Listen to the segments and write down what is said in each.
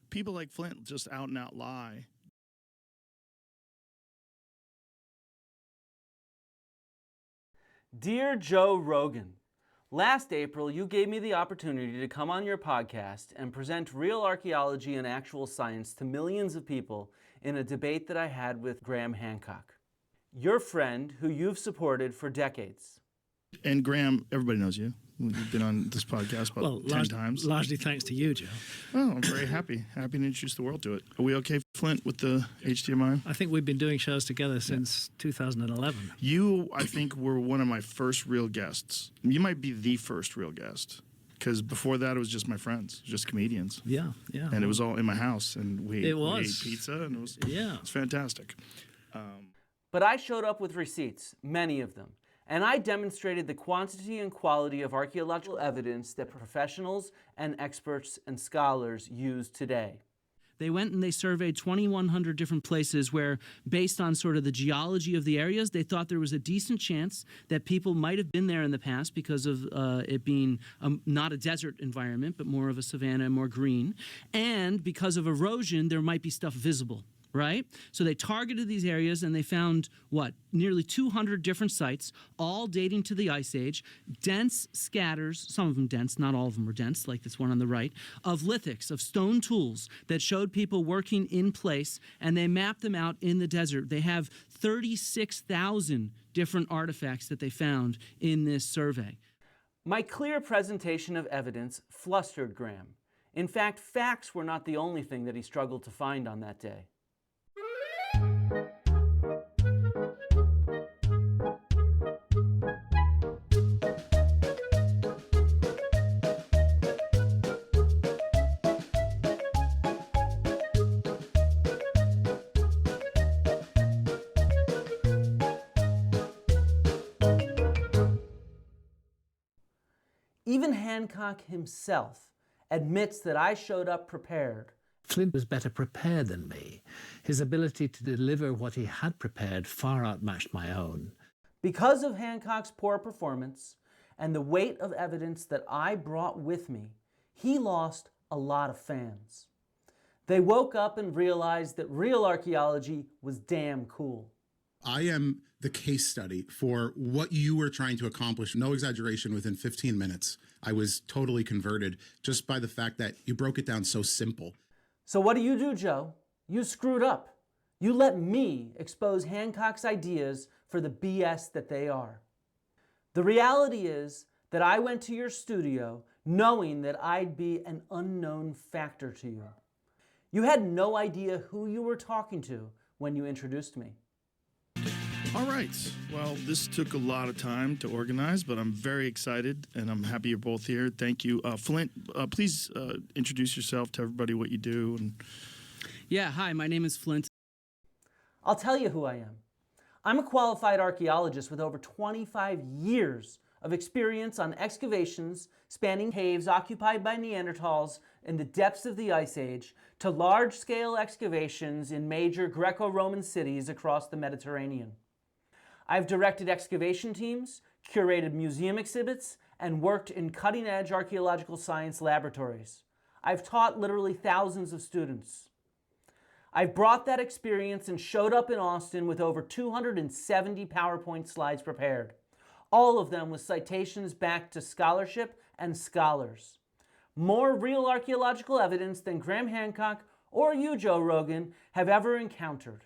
people like Flint just out and out lie. Dear Joe Rogan, last April you gave me the opportunity to come on your podcast and present real archaeology and actual science to millions of people in a debate that I had with Graham Hancock, your friend who you've supported for decades. And Graham, everybody knows you. You've been on this podcast about 10 times. Largely thanks to you, Joe. Well, I'm very happy. Happy to introduce the world to it. Are we okay, Flint, with the HDMI? I think we've been doing shows together since 2011. You, I think, were one of my first real guests. You might be the first real guest. Because before that, it was just my friends, just comedians. Yeah. And it was all in my house. And we ate pizza, and it was fantastic. But I showed up with receipts, many of them. And I demonstrated the quantity and quality of archaeological evidence that professionals and experts and scholars use today. They went and they surveyed 2,100 different places where, based on sort of the geology of the areas, they thought there was a decent chance that people might have been there in the past because of it being not a desert environment, but more of a savanna, more green. And because of erosion, there might be stuff visible. Right? So they targeted these areas and they found, nearly 200 different sites, all dating to the Ice Age, dense scatters, some of them dense, not all of them were dense, like this one on the right, of lithics, of stone tools that showed people working in place, and they mapped them out in the desert. They have 36,000 different artifacts that they found in this survey. My clear presentation of evidence flustered Graham. In fact, facts were not the only thing that he struggled to find on that day. Even Hancock himself admits that I showed up prepared. Flint was better prepared than me. His ability to deliver what he had prepared far outmatched my own. Because of Hancock's poor performance and the weight of evidence that I brought with me, he lost a lot of fans. They woke up and realized that real archaeology was damn cool. I am the case study for what you were trying to accomplish. No exaggeration, within 15 minutes, I was totally converted just by the fact that you broke it down so simple. So what do, Joe? You screwed up. You let me expose Hancock's ideas for the BS that they are. The reality is that I went to your studio knowing that I'd be an unknown factor to you. You had no idea who you were talking to when you introduced me. All right. Well, this took a lot of time to organize, but I'm very excited, and I'm happy you're both here. Thank you. Flint, please introduce yourself to everybody, what you do. Yeah, hi, my name is Flint. I'll tell you who I am. I'm a qualified archaeologist with over 25 years of experience on excavations spanning caves occupied by Neanderthals in the depths of the Ice Age to large-scale excavations in major Greco-Roman cities across the Mediterranean. I've directed excavation teams, curated museum exhibits, and worked in cutting-edge archaeological science laboratories. I've taught literally thousands of students. I've brought that experience and showed up in Austin with over 270 PowerPoint slides prepared, all of them with citations back to scholarship and scholars. More real archaeological evidence than Graham Hancock or you, Joe Rogan, have ever encountered.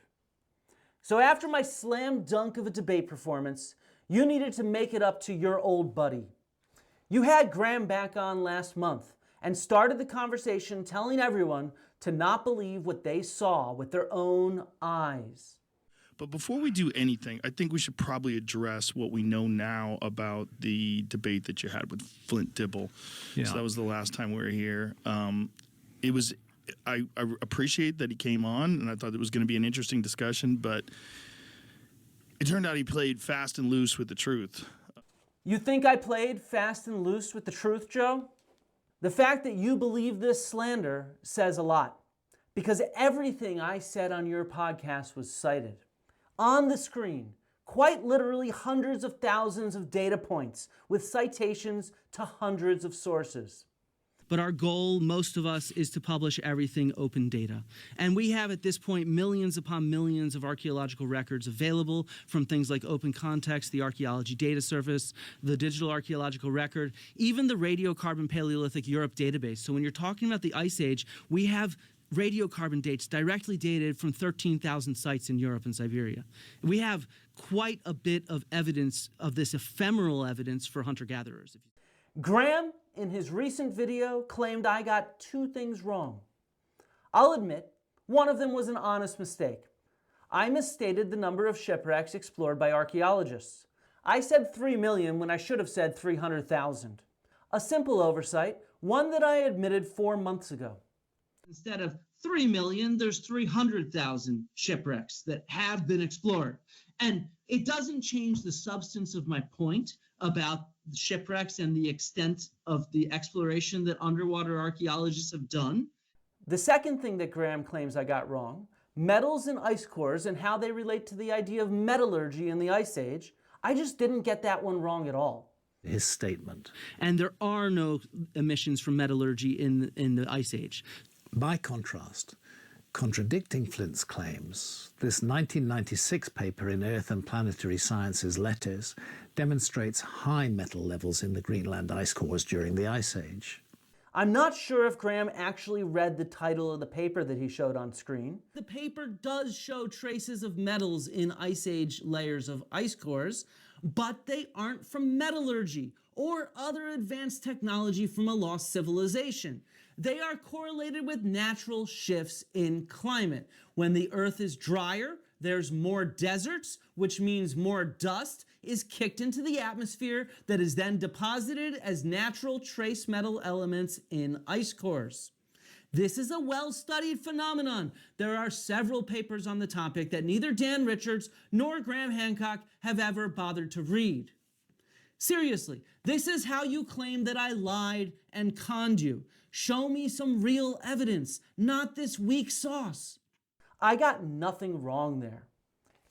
So after my slam dunk of a debate performance, you needed to make it up to your old buddy. You had Graham back on last month and started the conversation telling everyone to not believe what they saw with their own eyes. But before we do anything, I think we should probably address what we know now about the debate that you had with Flint Dibble. Yeah. So that was the last time we were here. I appreciate that he came on, and I thought it was going to be an interesting discussion, but it turned out he played fast and loose with the truth. You think I played fast and loose with the truth, Joe? The fact that you believe this slander says a lot, because everything I said on your podcast was cited. On the screen, quite literally hundreds of thousands of data points with citations to hundreds of sources. but our goal, most of us, is to publish everything open data. And we have at this point millions upon millions of archaeological records available from things like Open Context, the Archaeology Data Service, the Digital Archaeological Record, even the Radiocarbon Paleolithic Europe database. So when you're talking about the Ice Age, we have radiocarbon dates directly dated from 13,000 sites in Europe and Siberia. We have quite a bit of evidence of this ephemeral evidence for hunter-gatherers. Graham, in his recent video, claimed I got two things wrong. I'll admit, one of them was an honest mistake. I misstated the number of shipwrecks explored by archaeologists. I said 3 million when I should have said 300,000. A simple oversight, one that I admitted 4 months ago. Instead of 3 million, there's 300,000 shipwrecks that have been explored. And it doesn't change the substance of my point about shipwrecks and the extent of the exploration that underwater archaeologists have done. The second thing that Graham claims I got wrong, metals and ice cores and how they relate to the idea of metallurgy in the Ice Age, I just didn't get that one wrong at all. His statement. And there are no emissions from metallurgy in the Ice Age. By contrast, contradicting Flint's claims, this 1996 paper in Earth and Planetary Sciences Letters demonstrates high metal levels in the Greenland ice cores during the Ice Age. I'm not sure if Graham actually read the title of the paper that he showed on screen. The paper does show traces of metals in Ice Age layers of ice cores, but they aren't from metallurgy or other advanced technology from a lost civilization. They are correlated with natural shifts in climate. When the Earth is drier, there's more deserts, which means more dust is kicked into the atmosphere that is then deposited as natural trace metal elements in ice cores. This is a well-studied phenomenon. There are several papers on the topic that neither Dan Richards nor Graham Hancock have ever bothered to read. Seriously, this is how you claim that I lied and conned you. Show me some real evidence, not this weak sauce. I got nothing wrong there.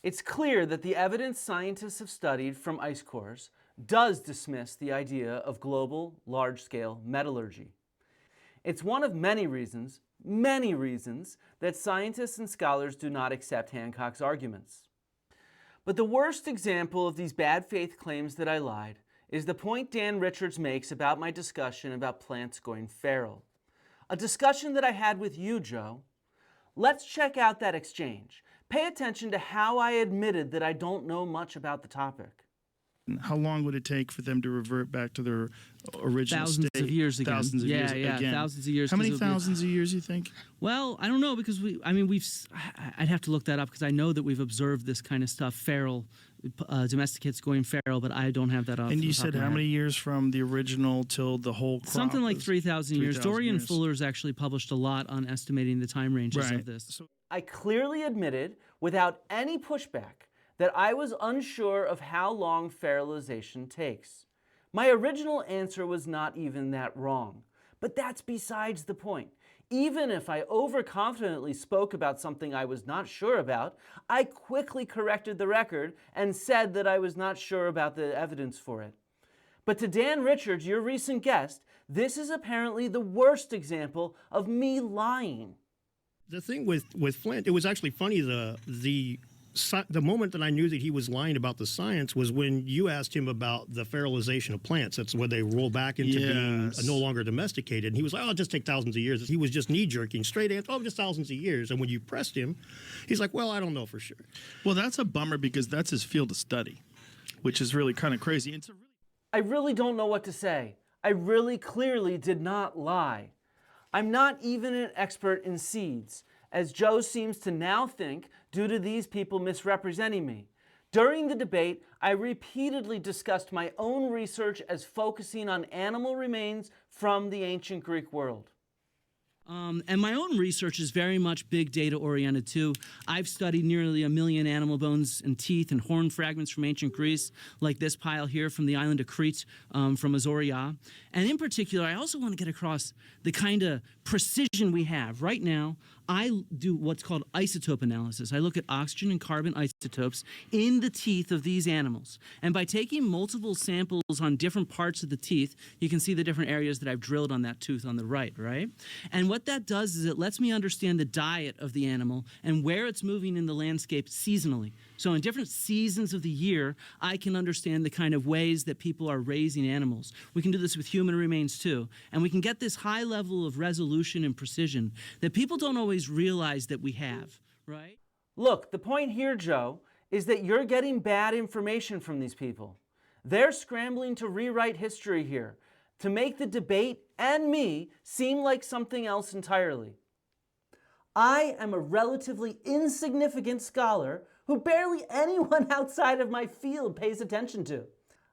It's clear that the evidence scientists have studied from ice cores does dismiss the idea of global, large-scale metallurgy. It's one of many reasons that scientists and scholars do not accept Hancock's arguments. But the worst example of these bad faith claims that I lied is the point Dan Richards makes about my discussion about plants going feral. A discussion that I had with you, Joe. Let's check out that exchange. Pay attention to how I admitted that I don't know much about the topic. How long would it take for them to revert back to their original state? Thousands of years again. Thousands of years again. Thousands of years. How many thousands of years, you think? Well, I don't know, because I'd have to look that up, because I know that we've observed this kind of stuff, feral, domesticates going feral, but I don't have that off. And you said how many years from the original till the whole crop? Something like 3,000 years. 3,000 Dorian years. Fuller's actually published a lot on estimating the time ranges Right. of this. So I clearly admitted, without any pushback, that I was unsure of how long fertilization takes. My original answer was not even that wrong, but that's besides the point. Even if I overconfidently spoke about something I was not sure about, I quickly corrected the record and said that I was not sure about the evidence for it. But to Dan Richards, your recent guest, this is apparently the worst example of me lying. The thing with Flint, it was actually funny. The moment that I knew that he was lying about the science was when you asked him about the fertilization of plants. That's when they roll back into being no longer domesticated. And he was like, "Oh, it'll just take thousands of years." He was just knee-jerking, straight answer, "Oh, just thousands of years." And when you pressed him, he's like, "Well, I don't know for sure." well, that's a bummer because that's his field of study, which is really kind of crazy. I really don't know what to say. I really clearly did not lie. I'm not even an expert in seeds, as Joe seems to now think due to these people misrepresenting me. During the debate, I repeatedly discussed my own research as focusing on animal remains from the ancient Greek world. And my own research is very much big data oriented too. I've studied nearly 1 million animal bones and teeth and horn fragments from ancient Greece, like this pile here from the island of Crete, from Azoria. And in particular, I also want to get across the kind of precision we have. Right now, I do what's called isotope analysis. I look at oxygen and carbon isotopes in the teeth of these animals. And by taking multiple samples on different parts of the teeth, you can see the different areas that I've drilled on that tooth on the right? And what that does is it lets me understand the diet of the animal and where it's moving in the landscape seasonally. So in different seasons of the year, I can understand the kind of ways that people are raising animals. We can do this with human remains too. And we can get this high level of resolution and precision that people don't always realize that we have, right? Look, the point here, Joe, is that you're getting bad information from these people. They're scrambling to rewrite history here, to make the debate and me seem like something else entirely. I am a relatively insignificant scholar who barely anyone outside of my field pays attention to.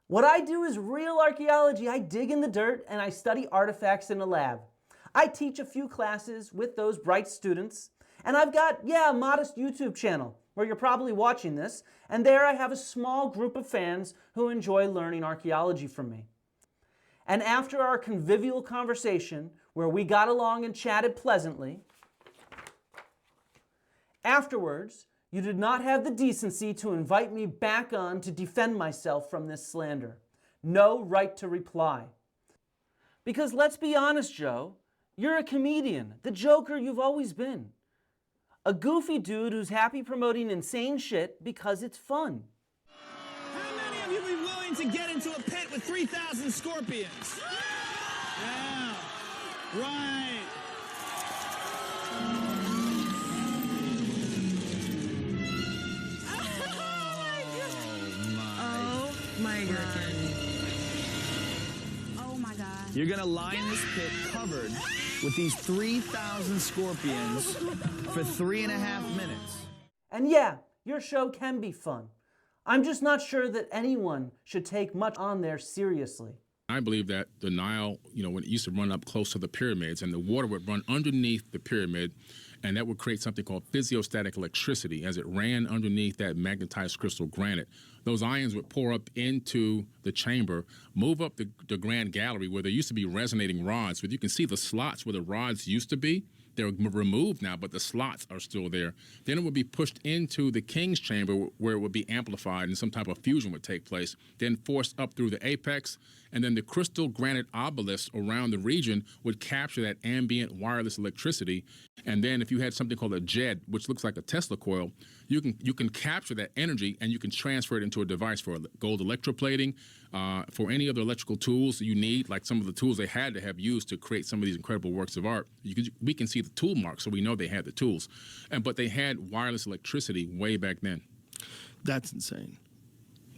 What I do is real archaeology. I dig in the dirt and I study artifacts in a lab. I teach a few classes with those bright students, and I've got, a modest YouTube channel where you're probably watching this, and there I have a small group of fans who enjoy learning archaeology from me. And after our convivial conversation, where we got along and chatted pleasantly, afterwards, you did not have the decency to invite me back on to defend myself from this slander. No right to reply. Because let's be honest, Joe, you're a comedian, the joker you've always been. A goofy dude who's happy promoting insane shit because it's fun. How many of you would be willing to get into a pit with 3,000 scorpions? Yeah, right. Oh my God. Oh my God. You're gonna lie in this pit covered with these 3,000 scorpions for 3.5 minutes. And yeah, your show can be fun. I'm just not sure that anyone should take much on there seriously. I believe that the Nile, when it used to run up close to the pyramids, and the water would run underneath the pyramid, and that would create something called physiostatic electricity as it ran underneath that magnetized crystal granite. Those ions would pour up into the chamber, move up the grand gallery where there used to be resonating rods. But you can see the slots where the rods used to be. They're removed now, but the slots are still there. Then it would be pushed into the king's chamber where it would be amplified and some type of fusion would take place, then forced up through the apex, and then the crystal granite obelisks around the region would capture that ambient wireless electricity. And then if you had something called a JED, which looks like a Tesla coil, you can capture that energy and you can transfer it into a device for gold electroplating, for any other electrical tools you need, like some of the tools they had to have used to create some of these incredible works of art. We can see the tool marks, so we know they had the tools. But they had wireless electricity way back then. That's insane.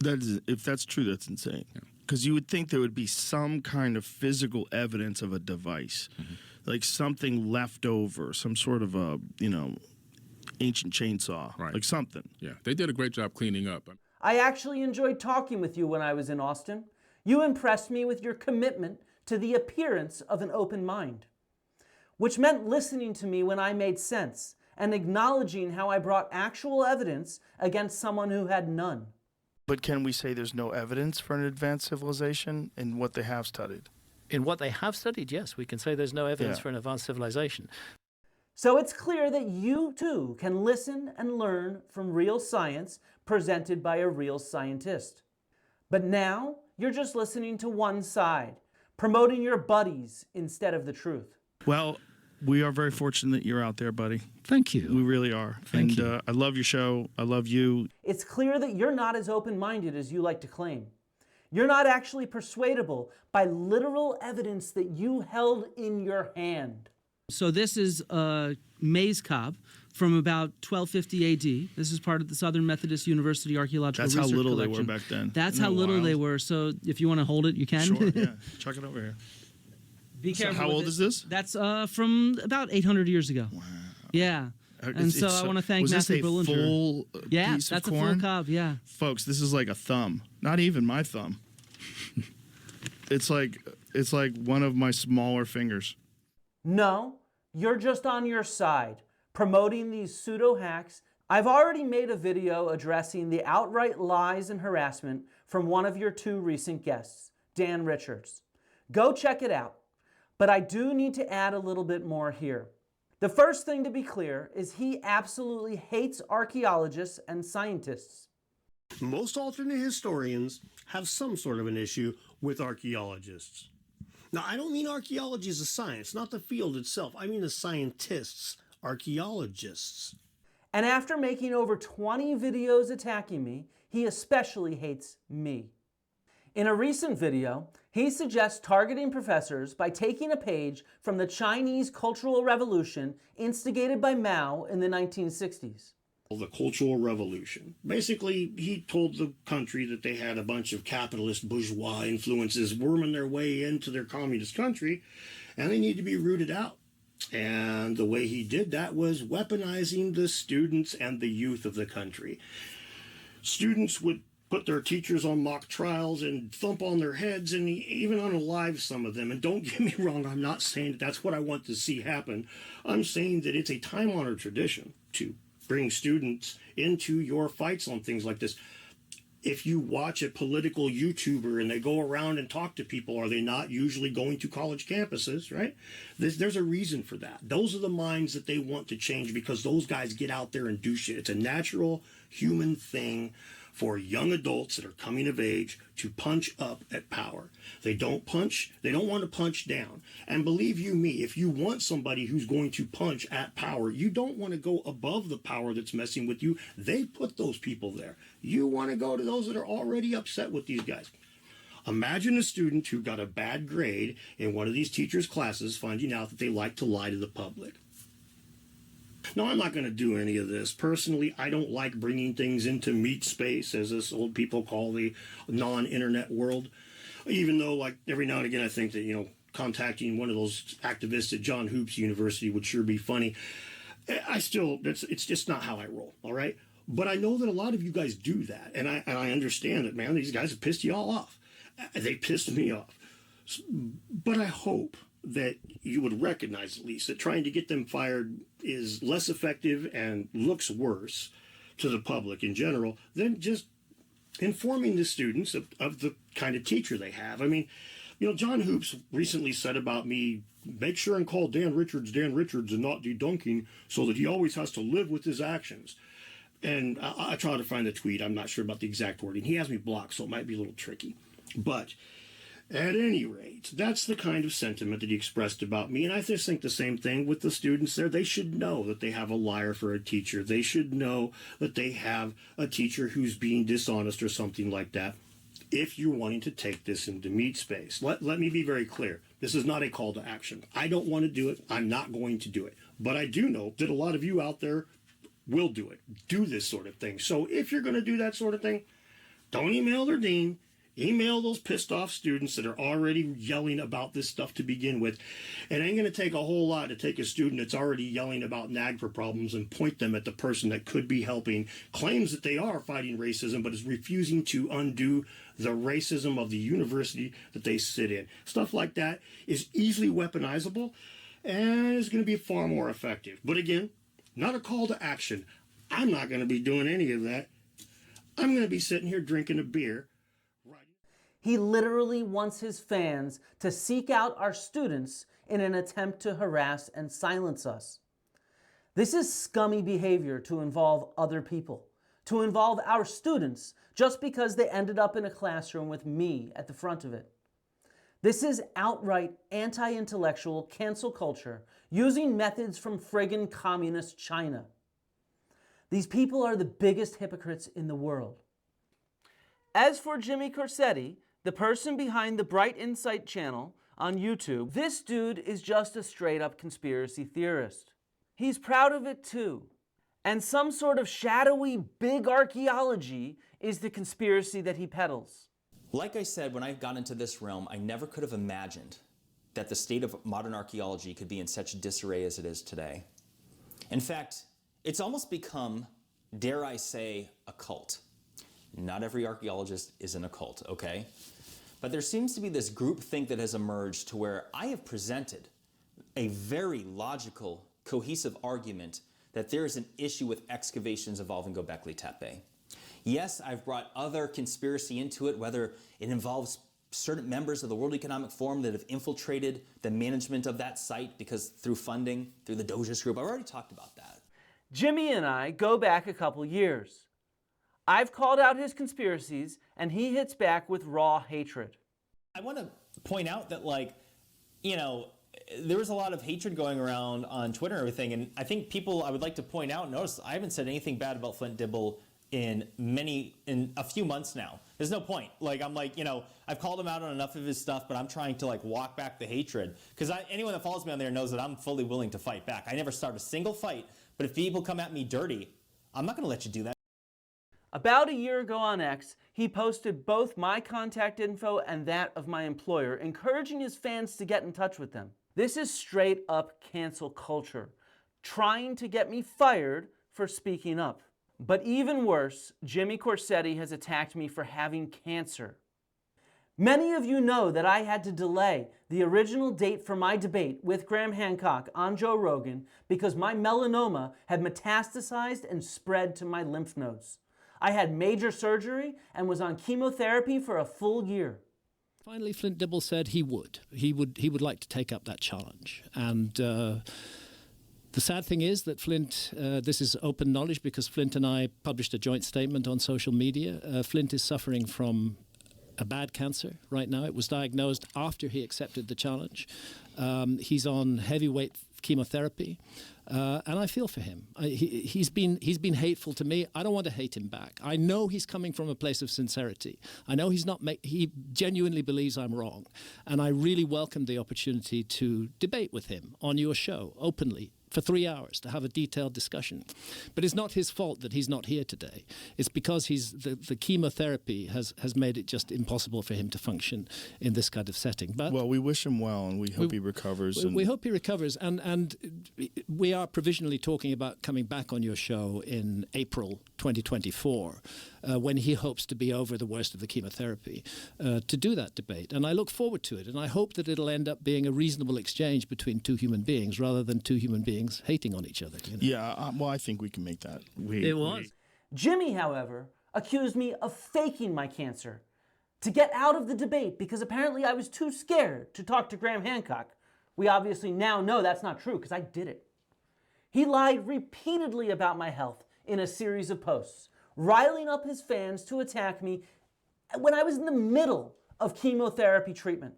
If that's true, that's insane. Because you would think there would be some kind of physical evidence of a device, like something left over, some sort of a, ancient chainsaw, like something. Yeah, they did a great job cleaning up. I actually enjoyed talking with you when I was in Austin. You impressed me with your commitment to the appearance of an open mind, which meant listening to me when I made sense and acknowledging how I brought actual evidence against someone who had none. But can we say there's no evidence for an advanced civilization in what they have studied? In what they have studied, yes, we can say there's no evidence for an advanced civilization. So it's clear that you too can listen and learn from real science presented by a real scientist. But now you're just listening to one side, promoting your buddies instead of the truth. Well, we are very fortunate that you're out there, buddy. Thank you. We really are. Thank you. I love your show. I love you. It's clear that you're not as open-minded as you like to claim. You're not actually persuadable by literal evidence that you held in your hand. So this is a maize cob from about 1250 AD. This is part of the Southern Methodist University Archaeological That's Research how little Collection. they were back then. That's Isn't how that little wild? they were. So if you want to hold it, you can. Sure, yeah. Chuck it over here. Be careful. How with old it. is this? That's from about 800 years ago. Wow. Yeah. And so I want to thank Matthew Bullinger. Was this a full Yeah, piece of that's corn? a full cob, yeah. Folks, this is like a thumb. Not even my thumb. It's like one of my smaller fingers. No, You're just on your side, promoting these pseudo-hacks. I've already made a video addressing the outright lies and harassment from one of your 2 recent guests, Dan Richards. Go check it out. But I do need to add a little bit more here. The first thing to be clear is he absolutely hates archaeologists and scientists. Most alternate historians have some sort of an issue with archaeologists. Now, I don't mean archaeology as a science, not the field itself. I mean the scientists, archaeologists. And after making over 20 videos attacking me, he especially hates me. In a recent video, he suggests targeting professors by taking a page from the Chinese Cultural Revolution instigated by Mao in the 1960s. The Cultural Revolution. Basically, he told the country that they had a bunch of capitalist bourgeois influences worming their way into their communist country, and they need to be rooted out. And the way he did that was weaponizing the students and the youth of the country. Students would put their teachers on mock trials and thump on their heads and even unalive some of them. And don't get me wrong, I'm not saying that that's what I want to see happen. I'm saying that it's a time-honored tradition to bring students into your fights on things like this. If you watch a political YouTuber and they go around and talk to people, are they not usually going to college campuses, right? There's a reason for that. Those are the minds that they want to change because those guys get out there and do shit. It's a natural human thing for young adults that are coming of age to punch up at power. They don't want to punch down. And believe you me, if you want somebody who's going to punch at power, you don't want to go above the power that's messing with you. They put those people there. You want to go to those that are already upset with these guys. Imagine a student who got a bad grade in one of these teachers' classes finding out that they like to lie to the public. No, I'm not going to do any of this. Personally, I don't like bringing things into meat space, as us old people call the non-internet world. Even though, like, every now and again I think that, contacting one of those activists at John Hoops University would sure be funny. It's just not how I roll, all right? But I know that a lot of you guys do that, and I understand that, man. These guys have pissed you all off. They pissed me off. But I hope that you would recognize at least that trying to get them fired is less effective and looks worse to the public in general than just informing the students of the kind of teacher they have. I mean, John Hoops recently said about me, make sure and call Dan Richards and not dedunking so that he always has to live with his actions. And I try to find the tweet. I'm not sure about the exact wording. He has me blocked, so it might be a little tricky. But at any rate, that's the kind of sentiment that he expressed about me. And I just think the same thing with the students there. They should know that they have a liar for a teacher. They should know that they have a teacher who's being dishonest or something like that. If you're wanting to take this into meat space, let me be very clear. This is not a call to action. I don't want to do it. I'm not going to do it. But I do know that a lot of you out there will do it. Do this sort of thing. So if you're going to do that sort of thing, don't email their dean. Email those pissed off students that are already yelling about this stuff to begin with. It ain't going to take a whole lot to take a student that's already yelling about NAGPRA problems and point them at the person that could be helping, claims that they are fighting racism, but is refusing to undo the racism of the university that they sit in. Stuff like that is easily weaponizable and is going to be far more effective. But again, not a call to action. I'm not going to be doing any of that. I'm going to be sitting here drinking a beer. He literally wants his fans to seek out our students in an attempt to harass and silence us. This is scummy behavior to involve other people, to involve our students just because they ended up in a classroom with me at the front of it. This is outright anti-intellectual cancel culture using methods from friggin' communist China. These people are the biggest hypocrites in the world. As for Jimmy Corsetti, the person behind the Bright Insight channel on YouTube, this dude is just a straight-up conspiracy theorist. He's proud of it too. And some sort of shadowy big archaeology is the conspiracy that he peddles. Like I said, when I got into this realm, I never could have imagined that the state of modern archaeology could be in such disarray as it is today. In fact, it's almost become, dare I say, a cult. Not every archaeologist is in a cult, okay? But there seems to be this groupthink that has emerged to where I have presented a very logical, cohesive argument that there is an issue with excavations involving Göbekli Tepe. Yes, I've brought other conspiracy into it, whether it involves certain members of the World Economic Forum that have infiltrated the management of that site because through funding, through the Doges Group. I've already talked about that. Jimmy and I go back a couple years. I've called out his conspiracies, and he hits back with raw hatred. I want to point out that, like, you know, there was a lot of hatred going around on Twitter and everything, and I think people, I would like to point out, notice I haven't said anything bad about Flint Dibble in a few months now. There's no point. Like, I'm like, you know, I've called him out on enough of his stuff, but I'm trying to, like, walk back the hatred. Because anyone that follows me on there knows that I'm fully willing to fight back. I never start a single fight, but if people come at me dirty, I'm not going to let you do that. About a year ago on X, he posted both my contact info and that of my employer, encouraging his fans to get in touch with them. This is straight up cancel culture, trying to get me fired for speaking up. But even worse, Jimmy Corsetti has attacked me for having cancer. Many of you know that I had to delay the original date for my debate with Graham Hancock on Joe Rogan because my melanoma had metastasized and spread to my lymph nodes. I had major surgery and was on chemotherapy for a full year. Finally, Flint Dibble said he would. He would like to take up that challenge. And the sad thing is that Flint, this is open knowledge because Flint and I published a joint statement on social media. Flint is suffering from a bad cancer right now. It was diagnosed after he accepted the challenge. He's on heavyweight chemotherapy, and I feel for him. He's been hateful to me. I don't want to hate him back. I know he's coming from a place of sincerity. I know he genuinely believes I'm wrong, and I really welcome the opportunity to debate with him on your show openly for 3 hours to have a detailed discussion. But it's not his fault that he's not here today. It's because the chemotherapy has made it just impossible for him to function in this kind of setting. But well, we wish him well, and we hope he recovers. We hope he recovers, and we are provisionally talking about coming back on your show in April 2024, when he hopes to be over the worst of the chemotherapy, to do that debate. And I look forward to it, and I hope that it'll end up being a reasonable exchange between two human beings rather than two human beings hating on each other. You know? Yeah, well, I think we can make that. Jimmy, however, accused me of faking my cancer to get out of the debate because apparently I was too scared to talk to Graham Hancock. We obviously now know that's not true because I did it. He lied repeatedly about my health in a series of posts, riling up his fans to attack me when I was in the middle of chemotherapy treatment.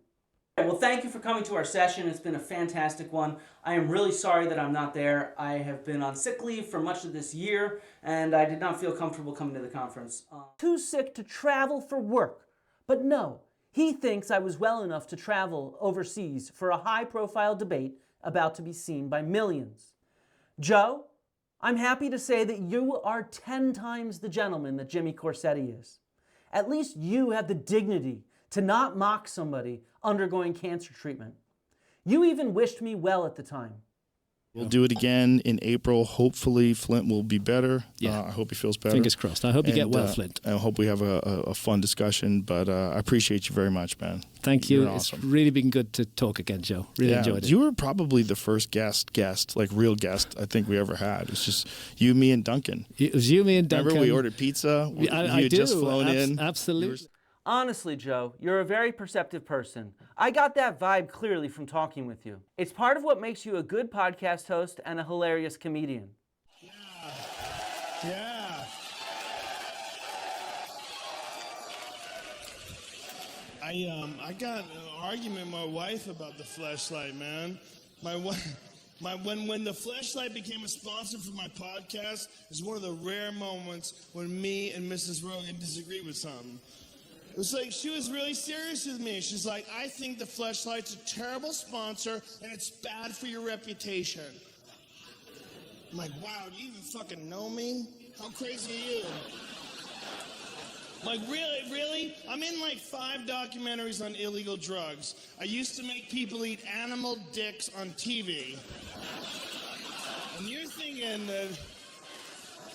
Well, thank you for coming to our session. It's been a fantastic one. I am really sorry that I'm not there. I have been on sick leave for much of this year, and I did not feel comfortable coming to the conference. Too sick to travel for work. But no, he thinks I was well enough to travel overseas for a high-profile debate about to be seen by millions. Joe, I'm happy to say that you are 10 times the gentleman that Jimmy Corsetti is. At least you have the dignity to not mock somebody undergoing cancer treatment. You even wished me well at the time. We'll do it again in April. Hopefully, Flint will be better. Yeah. I hope he feels better. Fingers crossed. I hope you get well, Flint. I hope we have a fun discussion, but I appreciate you very much, man. Thank you. You're It's awesome. really been good to talk again, Joe. Really enjoyed it. You were probably the first guest, like real guest, I think we ever had. It's just you, me, and Duncan. It was you, me, and Duncan. Remember we ordered pizza? I had do. just flown in. Absolutely. Honestly, Joe, you're a very perceptive person. I got that vibe clearly from talking with you. It's part of what makes you a good podcast host and a hilarious comedian. Yeah. I got an argument with my wife about the fleshlight, man. When the fleshlight became a sponsor for my podcast, is one of the rare moments when me and Mrs. Rogan disagreed with something. It was like she was really serious with me. She's like, I think the fleshlight's a terrible sponsor and it's bad for your reputation. I'm like, wow, do you even fucking know me? How crazy are you? Like, really? I'm in like 5 documentaries on illegal drugs. I used to make people eat animal dicks on TV. And you're thinking that,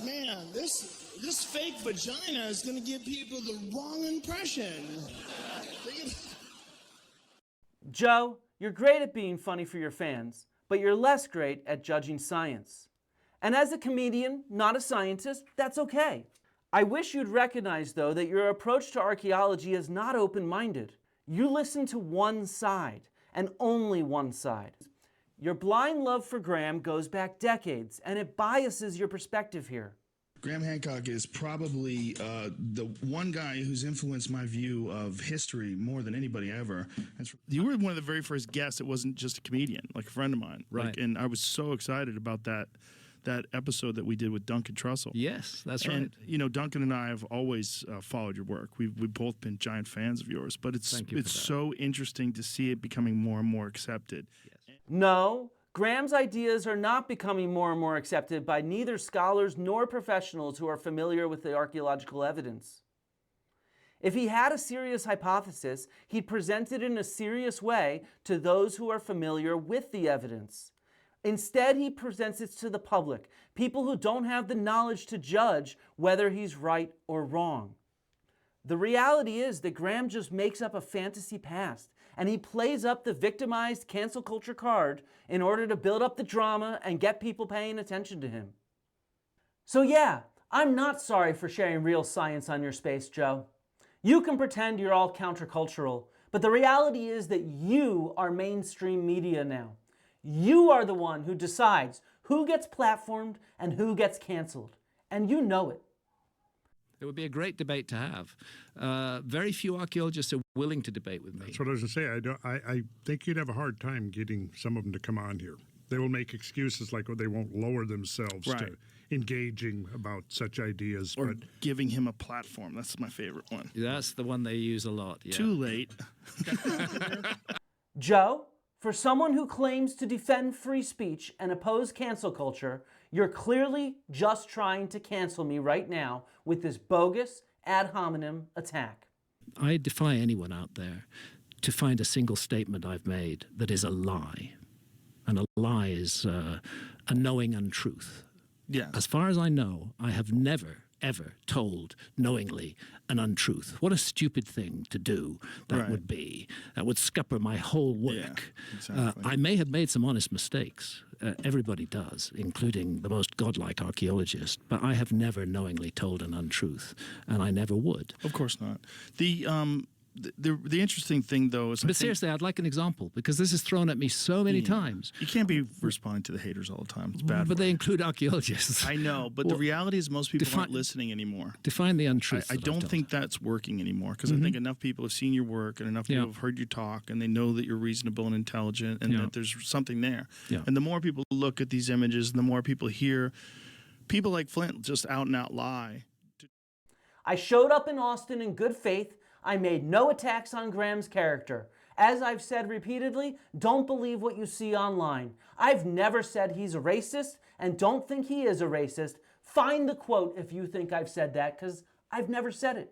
man, this fake vagina is going to give people the wrong impression. Joe, you're great at being funny for your fans, but you're less great at judging science. And as a comedian, not a scientist, that's okay. I wish you'd recognize, though, that your approach to archaeology is not open-minded. You listen to one side, and only one side. Your blind love for Graham goes back decades, and it biases your perspective here. Graham Hancock is probably the one guy who's influenced my view of history more than anybody ever. You were one of the very first guests that wasn't just a comedian, like a friend of mine. Right. Like, and I was so excited about that episode that we did with Duncan Trussell. Yes, that's and, right. You know, Duncan and I have always followed your work. We've both been giant fans of yours, but it's so interesting to see it becoming more and more accepted. Yes. No, Graham's ideas are not becoming more and more accepted by neither scholars nor professionals who are familiar with the archaeological evidence. If he had a serious hypothesis, he'd present it in a serious way to those who are familiar with the evidence. Instead, he presents it to the public, people who don't have the knowledge to judge whether he's right or wrong. The reality is that Graham just makes up a fantasy past, and he plays up the victimized cancel culture card in order to build up the drama and get people paying attention to him. So yeah, I'm not sorry for sharing real science on your space, Joe. You can pretend you're all countercultural, but the reality is that you are mainstream media now. You are the one who decides who gets platformed and who gets canceled, and you know it. It would be a great debate to have. Very few archaeologists are willing to debate with me. That's what I was going to say. I think you'd have a hard time getting some of them to come on here. They will make excuses like they won't lower themselves to engaging about such ideas. Or giving him a platform. That's my favorite one. That's the one they use a lot. Yeah. Too late. Joe, for someone who claims to defend free speech and oppose cancel culture, you're clearly just trying to cancel me right now with this bogus ad hominem attack. I defy anyone out there to find a single statement I've made that is a lie. And a lie is a knowing untruth. Yeah. As far as I know, I have never, ever told knowingly an untruth. What a stupid thing to do that would be. That would scupper my whole work. Yeah, exactly. I may have made some honest mistakes. Everybody does, including the most godlike archaeologist. But I have never knowingly told an untruth, and I never would. Of course not. The interesting thing, though, is... But seriously, I'd like an example, because this is thrown at me so many times. You can't be responding to the haters all the time. It's bad. But they include archaeologists. I know, but the reality is most people aren't listening anymore. Define the untruth. I don't think that's working anymore, because I think enough people have seen your work and enough people have heard you talk, and they know that you're reasonable and intelligent and that there's something there. Yeah. And the more people look at these images, and the more people hear people like Flint just out and out lie. I showed up in Austin in good faith. I made no attacks on Graham's character. As I've said repeatedly, don't believe what you see online. I've never said he's a racist, and don't think he is a racist. Find the quote if you think I've said that, because I've never said it.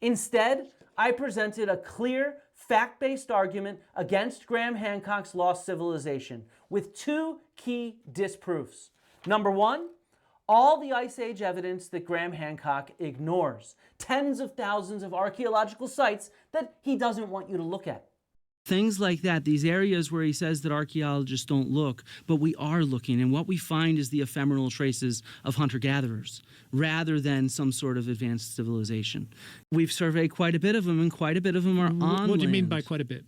Instead, I presented a clear, fact-based argument against Graham Hancock's lost civilization with two key disproofs. Number one, all the Ice Age evidence that Graham Hancock ignores. Tens of thousands of archaeological sites that he doesn't want you to look at. Things like that, these areas where he says that archaeologists don't look, but we are looking, and what we find is the ephemeral traces of hunter-gatherers, rather than some sort of advanced civilization. We've surveyed quite a bit of them, and quite a bit of them are on What do you mean by quite a bit?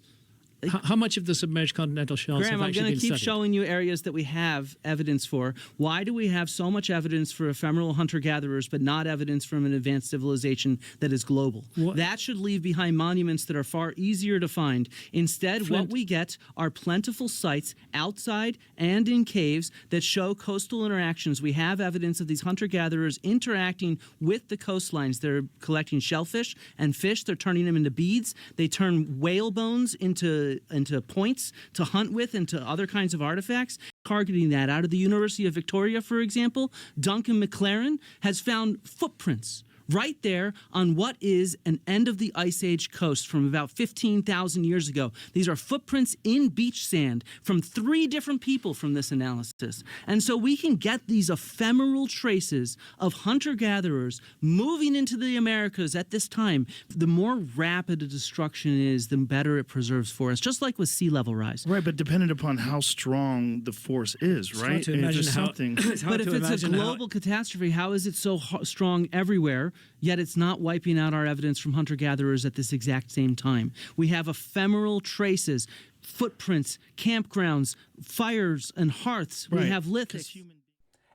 How much of the submerged continental shelves Graham, have actually been I'm going to keep studied? showing you areas that we have evidence for. Why do we have so much evidence for ephemeral hunter-gatherers but not evidence from an advanced civilization that is global? What? That should leave behind monuments that are far easier to find. Instead, what we get are plentiful sites outside and in caves that show coastal interactions. We have evidence of these hunter-gatherers interacting with the coastlines. They're collecting shellfish and fish. They're turning them into beads. They turn whale bones into points to hunt with and to other kinds of artifacts, targeting that. Out of the University of Victoria, for example, Duncan McLaren has found footprints right there on what is an end of the Ice Age coast from about 15,000 years ago. These are footprints in beach sand from 3 different people from this analysis. And so we can get these ephemeral traces of hunter-gatherers moving into the Americas at this time. The more rapid a destruction is, the better it preserves for us, just like with sea level rise. Right, but dependent upon how strong the force is, right? It's hard to imagine how, but if it's a global catastrophe, how is it so strong everywhere, yet it's not wiping out our evidence from hunter-gatherers at this exact same time? We have ephemeral traces, footprints, campgrounds, fires, and hearths. Right. We have lithics.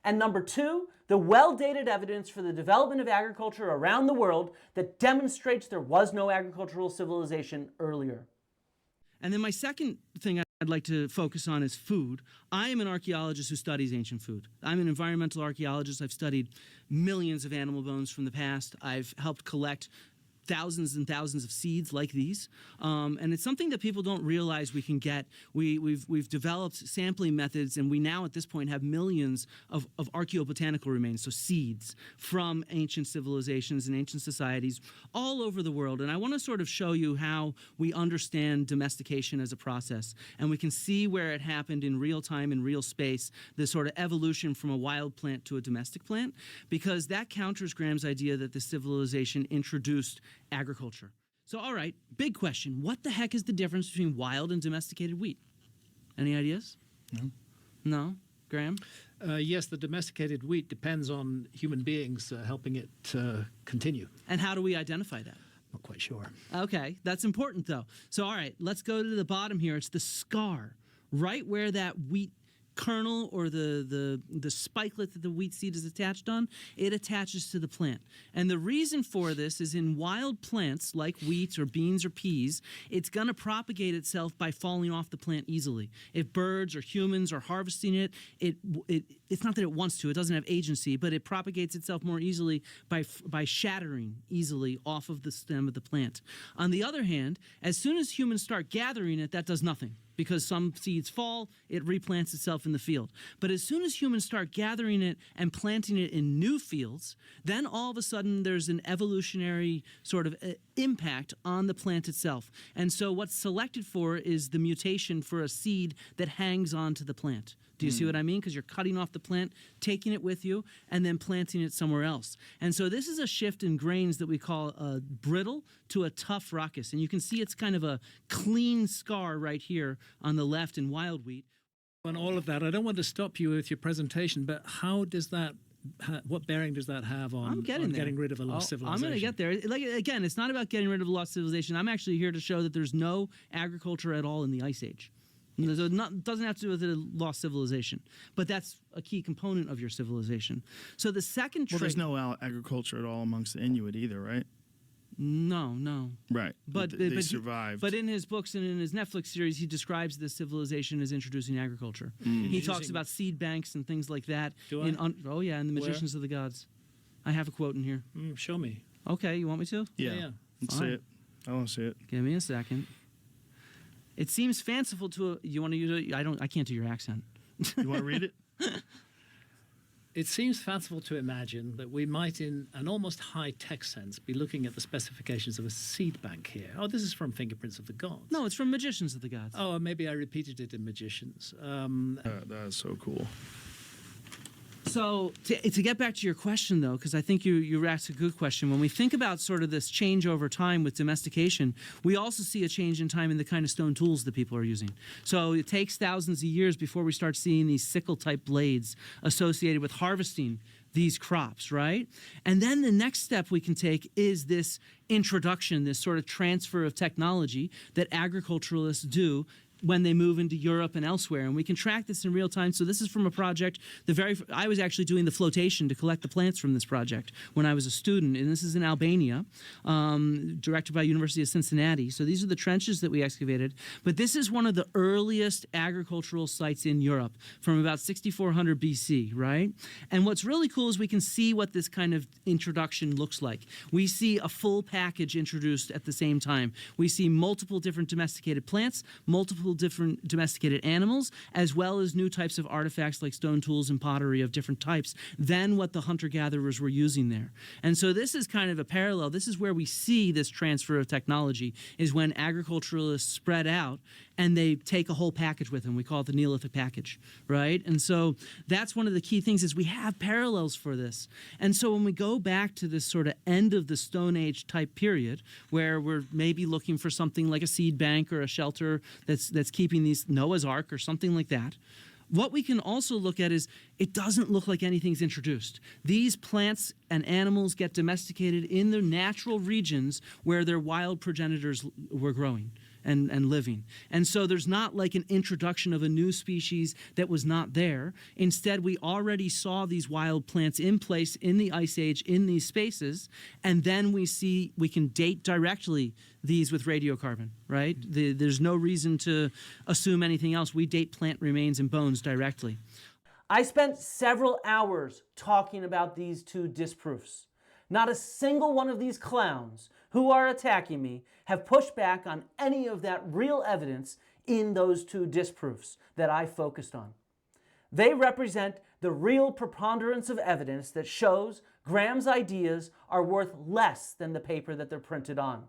And number 2, the well-dated evidence for the development of agriculture around the world that demonstrates there was no agricultural civilization earlier. And then my second thing I'd like to focus on is food. I am an archaeologist who studies ancient food. I'm an environmental archaeologist. I've studied millions of animal bones from the past. I've helped collect thousands and thousands of seeds like these, and it's something that people don't realize we can get. We've developed sampling methods, and we now at this point have millions of archaeobotanical remains, so seeds from ancient civilizations and ancient societies all over the world. And I want to sort of show you how we understand domestication as a process, and we can see where it happened in real time, in real space, the sort of evolution from a wild plant to a domestic plant, because that counters Graham's idea that the civilization introduced agriculture. So, all right, big question. What the heck is the difference between wild and domesticated wheat? Any ideas? No. No? Graham? Yes, the domesticated wheat depends on human beings helping it continue. And how do we identify that? Not quite sure. Okay, that's important though. So, all right, let's go to the bottom here. It's the scar, right where that wheat kernel or the spikelet that the wheat seed is attached on, it attaches to the plant. And the reason for this is in wild plants like wheat or beans or peas, it's going to propagate itself by falling off the plant easily. If birds or humans are harvesting it, it's not that it wants to, it doesn't have agency, but it propagates itself more easily by shattering easily off of the stem of the plant. On the other hand, as soon as humans start gathering it, that does nothing, because some seeds fall, it replants itself in the field. But as soon as humans start gathering it and planting it in new fields, then all of a sudden there's an evolutionary sort of impact on the plant itself. And so what's selected for is the mutation for a seed that hangs onto the plant. Do you see what I mean? Because you're cutting off the plant, taking it with you, and then planting it somewhere else. And so this is a shift in grains that we call a brittle to a tough raucous. And you can see it's kind of a clean scar right here on the left in wild wheat. On all of that, I don't want to stop you with your presentation, but how does that, what bearing does that have on getting rid of a lost civilization? I'm going to get there. Like, again, it's not about getting rid of a lost civilization. I'm actually here to show that there's no agriculture at all in the Ice Age. So it doesn't have to do with a lost civilization, but that's a key component of your civilization. So the second trait... Well, there's no agriculture at all amongst the Inuit either, right? No. Right. But they survived. But in his books and in his Netflix series, he describes this civilization as introducing agriculture. He talks about seed banks and things like that. Do I? Oh, yeah, in The Magicians of the Gods. I have a quote in here. Show me. Okay, you want me to? Yeah. Let's see it. I want to see it. Give me a second. It seems fanciful to you want to use it? I can't do your accent. You want to read it? It seems fanciful to imagine that we might, in an almost high-tech sense, be looking at the specifications of a seed bank here. Oh, this is from Fingerprints of the Gods. No, it's from Magicians of the Gods. Oh, maybe I repeated it in Magicians. That's so cool. So to get back to your question, though, because I think you asked a good question. When we think about sort of this change over time with domestication, we also see a change in time in the kind of stone tools that people are using. So it takes thousands of years before we start seeing these sickle-type blades associated with harvesting these crops, right? And then the next step we can take is this introduction, this sort of transfer of technology that agriculturalists do when they move into Europe and elsewhere. And we can track this in real time. So this is from a project, I was actually doing the flotation to collect the plants from this project when I was a student. And this is in Albania, directed by University of Cincinnati. So these are the trenches that we excavated. But this is one of the earliest agricultural sites in Europe from about 6400 BC, right? And what's really cool is we can see what this kind of introduction looks like. We see a full package introduced at the same time. We see multiple different domesticated plants, multiple multiple different domesticated animals, as well as new types of artifacts like stone tools and pottery of different types than what the hunter-gatherers were using there. And so this is kind of a parallel. This is where we see this transfer of technology, is when agriculturalists spread out and they take a whole package with them. We call it the Neolithic package, right? And so that's one of the key things, is we have parallels for this. And so when we go back to this sort of end of the Stone Age type period, where we're maybe looking for something like a seed bank or a shelter that's keeping these, Noah's Ark or something like that, what we can also look at is it doesn't look like anything's introduced. These plants and animals get domesticated in the natural regions where their wild progenitors were growing and living. And so there's not like an introduction of a new species that was not there. Instead, we already saw these wild plants in place in the Ice Age in these spaces, and then we can date directly these with radiocarbon, right? There's no reason to assume anything else. We date plant remains and bones directly. I spent several hours talking about these two disproofs. Not a single one of these clowns who are attacking me have pushed back on any of that real evidence in those two disproofs that I focused on. They represent the real preponderance of evidence that shows Graham's ideas are worth less than the paper that they're printed on.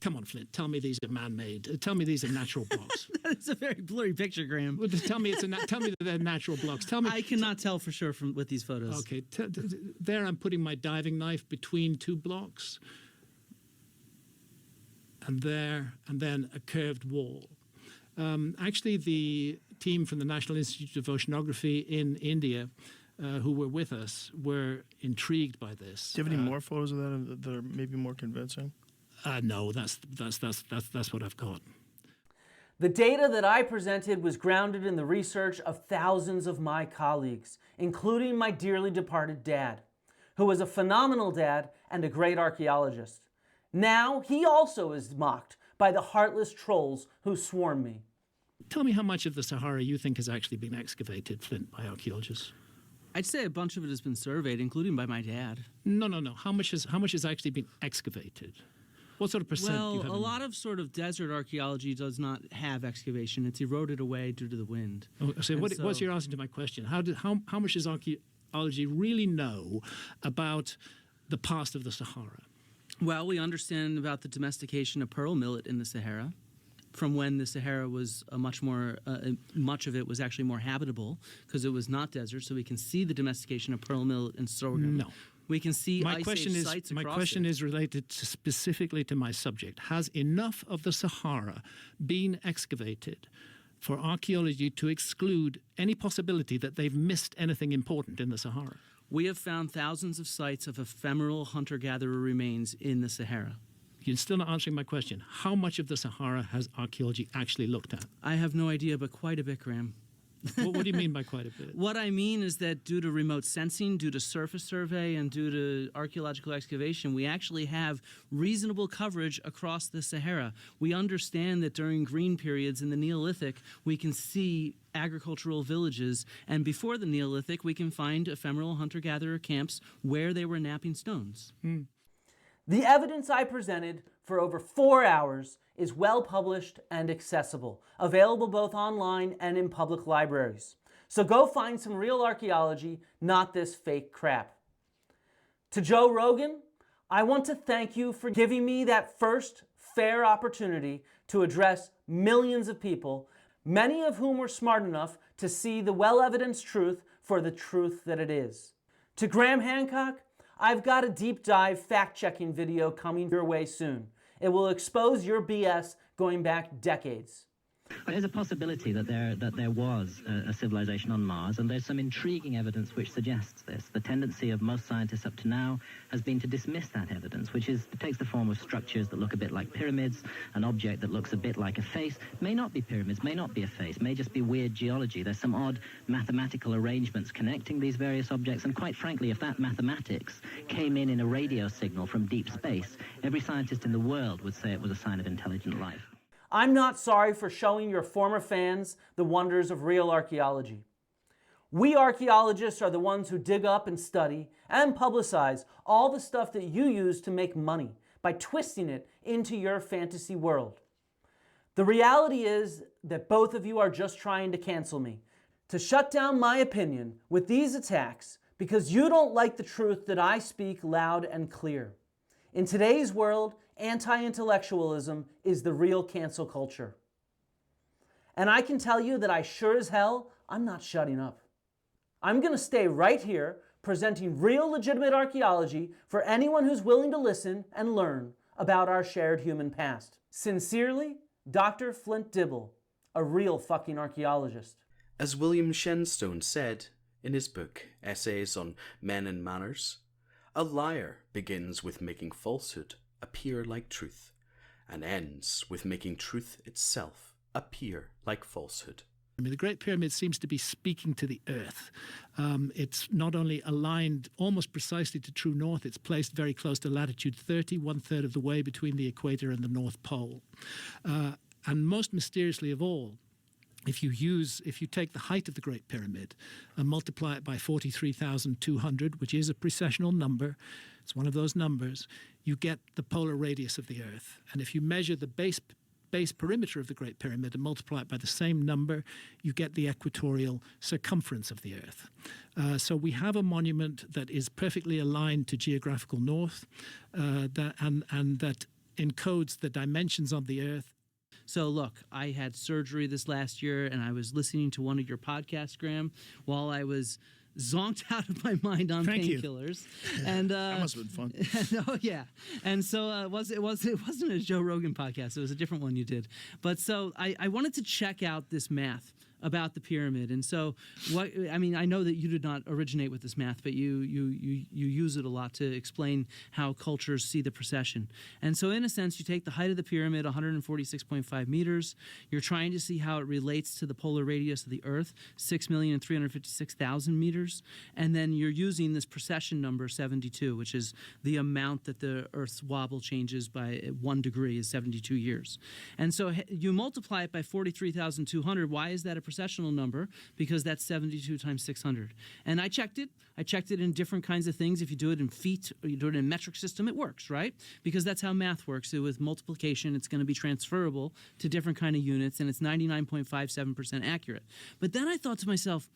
Come on, Flint. Tell me these are man-made. Tell me these are natural blocks. That's a very blurry picture, Graham. Well, just tell me tell me that they're natural blocks. Tell me. I cannot tell for sure with these photos. Okay, there I'm putting my diving knife between two blocks, and there, and then a curved wall. Actually, the team from the National Institute of Oceanography in India, who were with us, were intrigued by this. Do you have any more photos of that are maybe more convincing? No, that's what I've got. The data that I presented was grounded in the research of thousands of my colleagues, including my dearly departed dad, who was a phenomenal dad and a great archaeologist. Now he also is mocked by the heartless trolls who swarm me. Tell me how much of the Sahara you think has actually been excavated, Flint, by archaeologists? I'd say a bunch of it has been surveyed, including by my dad. No. How much has actually been excavated? What sort of percent? Well, a lot of sort of desert archaeology does not have excavation. It's eroded away due to the wind. Oh, so what's your answer to my question? How much does archaeology really know about the past of the Sahara? Well, we understand about the domestication of pearl millet in the Sahara, from when the Sahara was much of it was actually more habitable because it was not desert. So we can see the domestication of pearl millet and sorghum. No. We can see Ice Age sites across My question it. is related specifically to my subject. Has enough of the Sahara been excavated for archaeology to exclude any possibility that they've missed anything important in the Sahara? We have found thousands of sites of ephemeral hunter-gatherer remains in the Sahara. You're still not answering my question. How much of the Sahara has archaeology actually looked at? I have no idea, but quite a bit, Graham. What do you mean by quite a bit? What I mean is that due to remote sensing, due to surface survey, and due to archaeological excavation, we actually have reasonable coverage across the Sahara. We understand that during green periods in the Neolithic, we can see agricultural villages, and before the Neolithic, we can find ephemeral hunter-gatherer camps where they were napping stones. The evidence I presented for over 4 hours is well published and accessible, available both online and in public libraries. So go find some real archaeology, not this fake crap. To Joe Rogan, I want to thank you for giving me that first fair opportunity to address millions of people, many of whom were smart enough to see the well-evidenced truth for the truth that it is. To Graham Hancock, I've got a deep dive fact-checking video coming your way soon. It will expose your BS going back decades. There's a possibility that there was a civilization on Mars, and there's some intriguing evidence which suggests this. The tendency of most scientists up to now has been to dismiss that evidence, which takes the form of structures that look a bit like pyramids, an object that looks a bit like a face. May not be pyramids, may not be a face, may just be weird geology. There's some odd mathematical arrangements connecting these various objects, and quite frankly, if that mathematics came in a radio signal from deep space, every scientist in the world would say it was a sign of intelligent life. I'm not sorry for showing your former fans the wonders of real archaeology. We archaeologists are the ones who dig up and study and publicize all the stuff that you use to make money by twisting it into your fantasy world. The reality is that both of you are just trying to cancel me, to shut down my opinion with these attacks because you don't like the truth that I speak loud and clear. In today's world, anti-intellectualism is the real cancel culture. And I can tell you that I sure as hell, I'm not shutting up. I'm going to stay right here presenting real legitimate archaeology for anyone who's willing to listen and learn about our shared human past. Sincerely, Dr. Flint Dibble, a real fucking archaeologist. As William Shenstone said in his book Essays on Men and Manners, a liar begins with making falsehood appear like truth, and ends with making truth itself appear like falsehood. I mean, the Great Pyramid seems to be speaking to the Earth. It's not only aligned almost precisely to true north, it's placed very close to latitude 30, 1/3 of the way between the equator and the North Pole. And most mysteriously of all, if you take the height of the Great Pyramid and multiply it by 43,200, which is a precessional number, it's one of those numbers, you get the polar radius of the Earth. And if you measure the base perimeter of the Great Pyramid and multiply it by the same number, you get the equatorial circumference of the Earth. So we have a monument that is perfectly aligned to geographical north and that encodes the dimensions of the Earth. So look, I had surgery this last year and I was listening to one of your podcasts, Graham, while I was zonked out of my mind on painkillers. And that must have been fun. Oh yeah. And so it wasn't a Joe Rogan podcast. It was a different one you did. But so I wanted to check out this math about the pyramid. And so I know that you did not originate with this math, but you use it a lot to explain how cultures see the precession. And so in a sense, you take the height of the pyramid, 146.5 meters. You're trying to see how it relates to the polar radius of the Earth, 6,356,000 meters. And then you're using this precession number 72, which is the amount that the Earth's wobble changes by 1 degree is 72 years. And so you multiply it by 43,200. Why is that a precessional number? Because that's 72 times 600. And I checked it. I checked it in different kinds of things. If you do it in feet or you do it in a metric system, it works, right? Because that's how math works. With multiplication, it's going to be transferable to different kind of units, and it's 99.57% accurate. But then I thought to myself,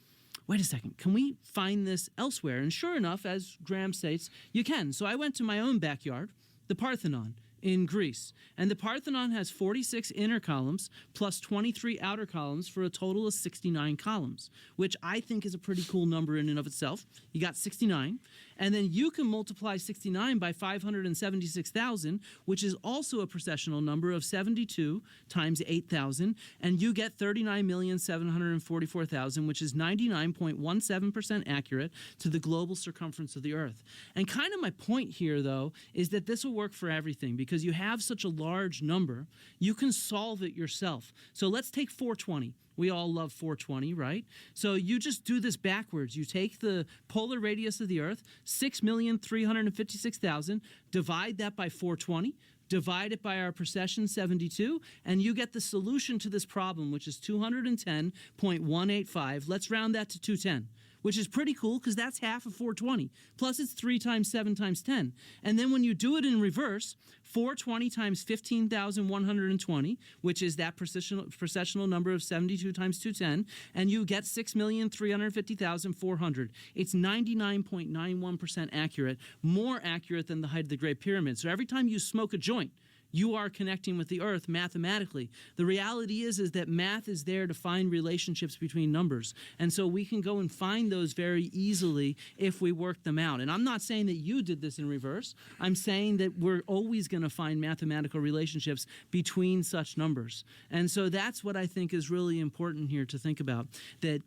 wait a second, can we find this elsewhere? And sure enough, as Graham states, you can. So I went to my own backyard, the Parthenon in Greece. And the Parthenon has 46 inner columns plus 23 outer columns for a total of 69 columns, which I think is a pretty cool number in and of itself. You got 69. And then you can multiply 69 by 576,000, which is also a precessional number of 72 times 8,000, and you get 39,744,000, which is 99.17% accurate to the global circumference of the Earth. And kind of my point here, though, is that this will work for everything because you have such a large number, you can solve it yourself. So let's take 420. We all love 420, right? So you just do this backwards. You take the polar radius of the Earth, 6,356,000, divide that by 420, divide it by our precession 72, and you get the solution to this problem, which is 210.185. Let's round that to 210. Which is pretty cool because that's half of 420. Plus it's 3 times 7 times 10. And then when you do it in reverse, 420 times 15,120, which is that precessional number of 72 times 210, and you get 6,350,400. It's 99.91% accurate, more accurate than the height of the Great Pyramid. So every time you smoke a joint, you are connecting with the Earth mathematically. The reality is that math is there to find relationships between numbers. And so we can go and find those very easily if we work them out. And I'm not saying that you did this in reverse. I'm saying that we're always going to find mathematical relationships between such numbers. And so that's what I think is really important here to think about, that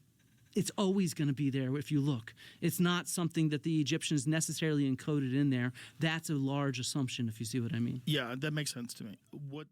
it's always going to be there if you look. It's not something that the Egyptians necessarily encoded in there. That's a large assumption, if you see what I mean. Yeah, that makes sense to me. What